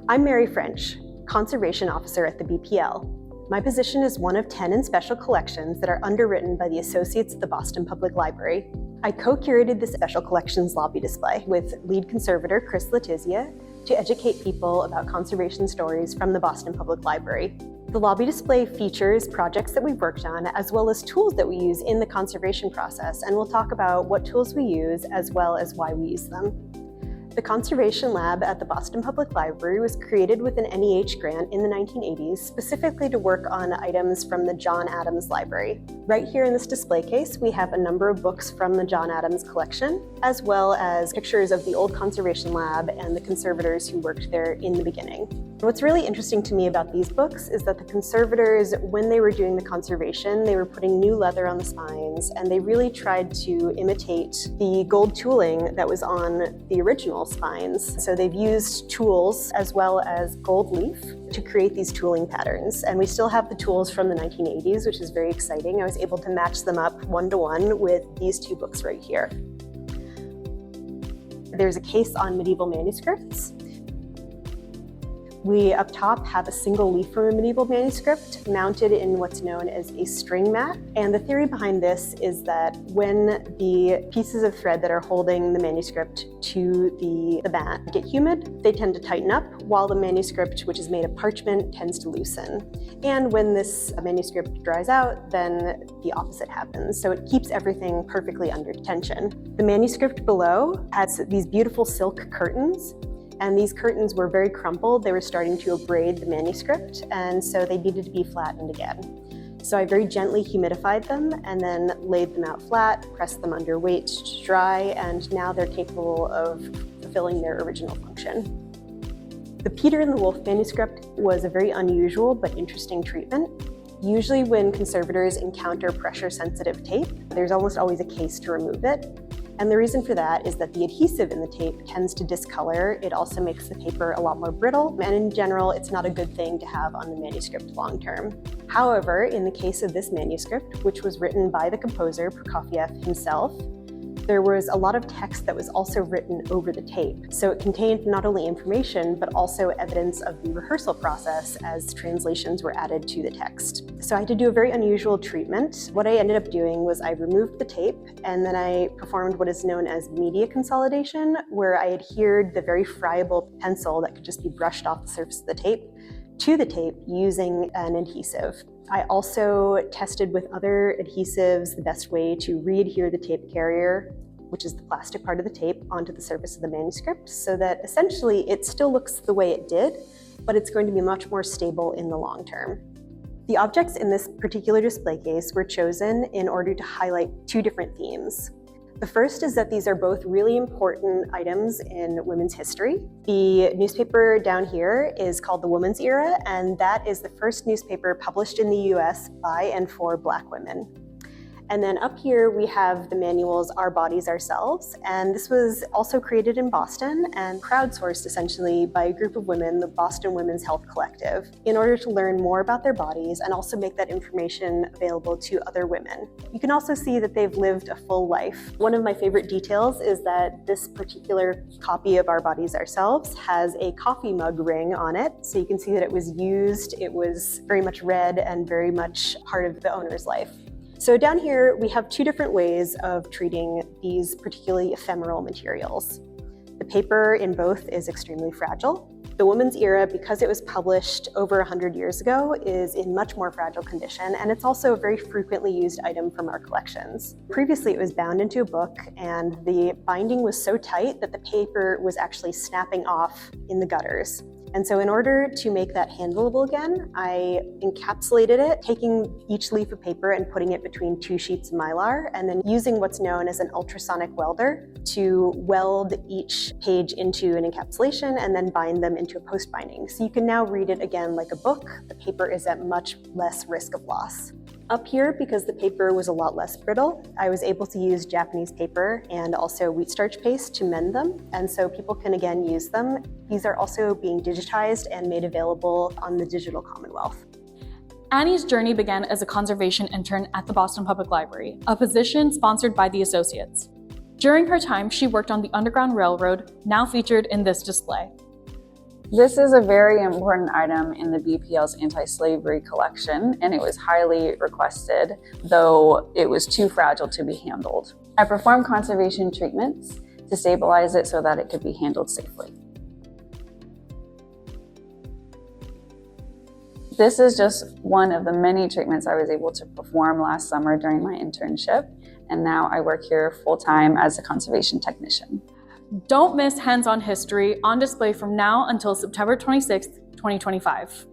I'm Mary French, Conservation Officer at the BPL. My position is one of 10 in special collections that are underwritten by the Associates at the Boston Public Library. I co-curated the Special Collections lobby display with lead conservator Chris Letizia to educate people about conservation stories from the Boston Public Library. The lobby display features projects that we've worked on, as well as tools that we use in the conservation process, and we'll talk about what tools we use as well as why we use them. The Conservation Lab at the Boston Public Library was created with an NEH grant in the 1980s, specifically to work on items from the John Adams Library. Right here in this display case, we have a number of books from the John Adams collection, as well as pictures of the old Conservation Lab and the conservators who worked there in the beginning. What's really interesting to me about these books is that the conservators, when they were doing the conservation, they were putting new leather on the spines, and they really tried to imitate the gold tooling that was on the original spines. So they've used tools as well as gold leaf to create these tooling patterns. And we still have the tools from the 1980s, which is very exciting. I was able to match them up one-to-one with these two books right here. There's a case on medieval manuscripts. We up top have a single leaf from a medieval manuscript mounted in what's known as a string mat. And the theory behind this is that when the pieces of thread that are holding the manuscript to the mat get humid, they tend to tighten up, while the manuscript, which is made of parchment, tends to loosen. And when this manuscript dries out, then the opposite happens. So it keeps everything perfectly under tension. The manuscript below has these beautiful silk curtains. And these curtains were very crumpled. They were starting to abrade the manuscript, and so they needed to be flattened again. So I very gently humidified them and then laid them out flat, pressed them under weight to dry, and now they're capable of fulfilling their original function. The Peter and the Wolf manuscript was a very unusual but interesting treatment. Usually when conservators encounter pressure-sensitive tape, there's almost always a case to remove it. And the reason for that is that the adhesive in the tape tends to discolor. It also makes the paper a lot more brittle, and in general, it's not a good thing to have on the manuscript long term. However, in the case of this manuscript, which was written by the composer Prokofiev himself, there was a lot of text that was also written over the tape. So it contained not only information, but also evidence of the rehearsal process as translations were added to the text. So I had to do a very unusual treatment. What I ended up doing was I removed the tape, and then I performed what is known as media consolidation, where I adhered the very friable pencil that could just be brushed off the surface of the tape to the tape using an adhesive. I also tested with other adhesives the best way to re-adhere the tape carrier, which is the plastic part of the tape, onto the surface of the manuscript, so that essentially it still looks the way it did, but it's going to be much more stable in the long term. The objects in this particular display case were chosen in order to highlight two different themes. The first is that these are both really important items in women's history. The newspaper down here is called The Woman's Era, and that is the first newspaper published in the US by and for Black women. And then up here we have the manuals Our Bodies, Ourselves, and this was also created in Boston and crowdsourced essentially by a group of women, the Boston Women's Health Collective, in order to learn more about their bodies and also make that information available to other women. You can also see that they've lived a full life. One of my favorite details is that this particular copy of Our Bodies, Ourselves has a coffee mug ring on it, so you can see that it was used, it was very much red and very much part of the owner's life. So down here, we have two different ways of treating these particularly ephemeral materials. The paper in both is extremely fragile. The Woman's Era, because it was published over 100 years ago, is in much more fragile condition, and it's also a very frequently used item from our collections. Previously, it was bound into a book, and the binding was so tight that the paper was actually snapping off in the gutters. And so in order to make that handleable again, I encapsulated it, taking each leaf of paper and putting it between two sheets of Mylar, and then using what's known as an ultrasonic welder to weld each page into an encapsulation and then bind them into a post-binding. So you can now read it again like a book. The paper is at much less risk of loss. Up here, because the paper was a lot less brittle, I was able to use Japanese paper and also wheat starch paste to mend them, and so people can again use them. These are also being digitized and made available on the Digital Commonwealth. Annie's journey began as a conservation intern at the Boston Public Library, a position sponsored by the Associates. During her time, she worked on the Underground Railroad, now featured in this display. This is a very important item in the BPL's anti-slavery collection, and it was highly requested, though it was too fragile to be handled. I performed conservation treatments to stabilize it so that it could be handled safely. This is just one of the many treatments I was able to perform last summer during my internship, and now I work here full-time as a conservation technician. Don't miss Hands-On History on display from now until September 26, 2025.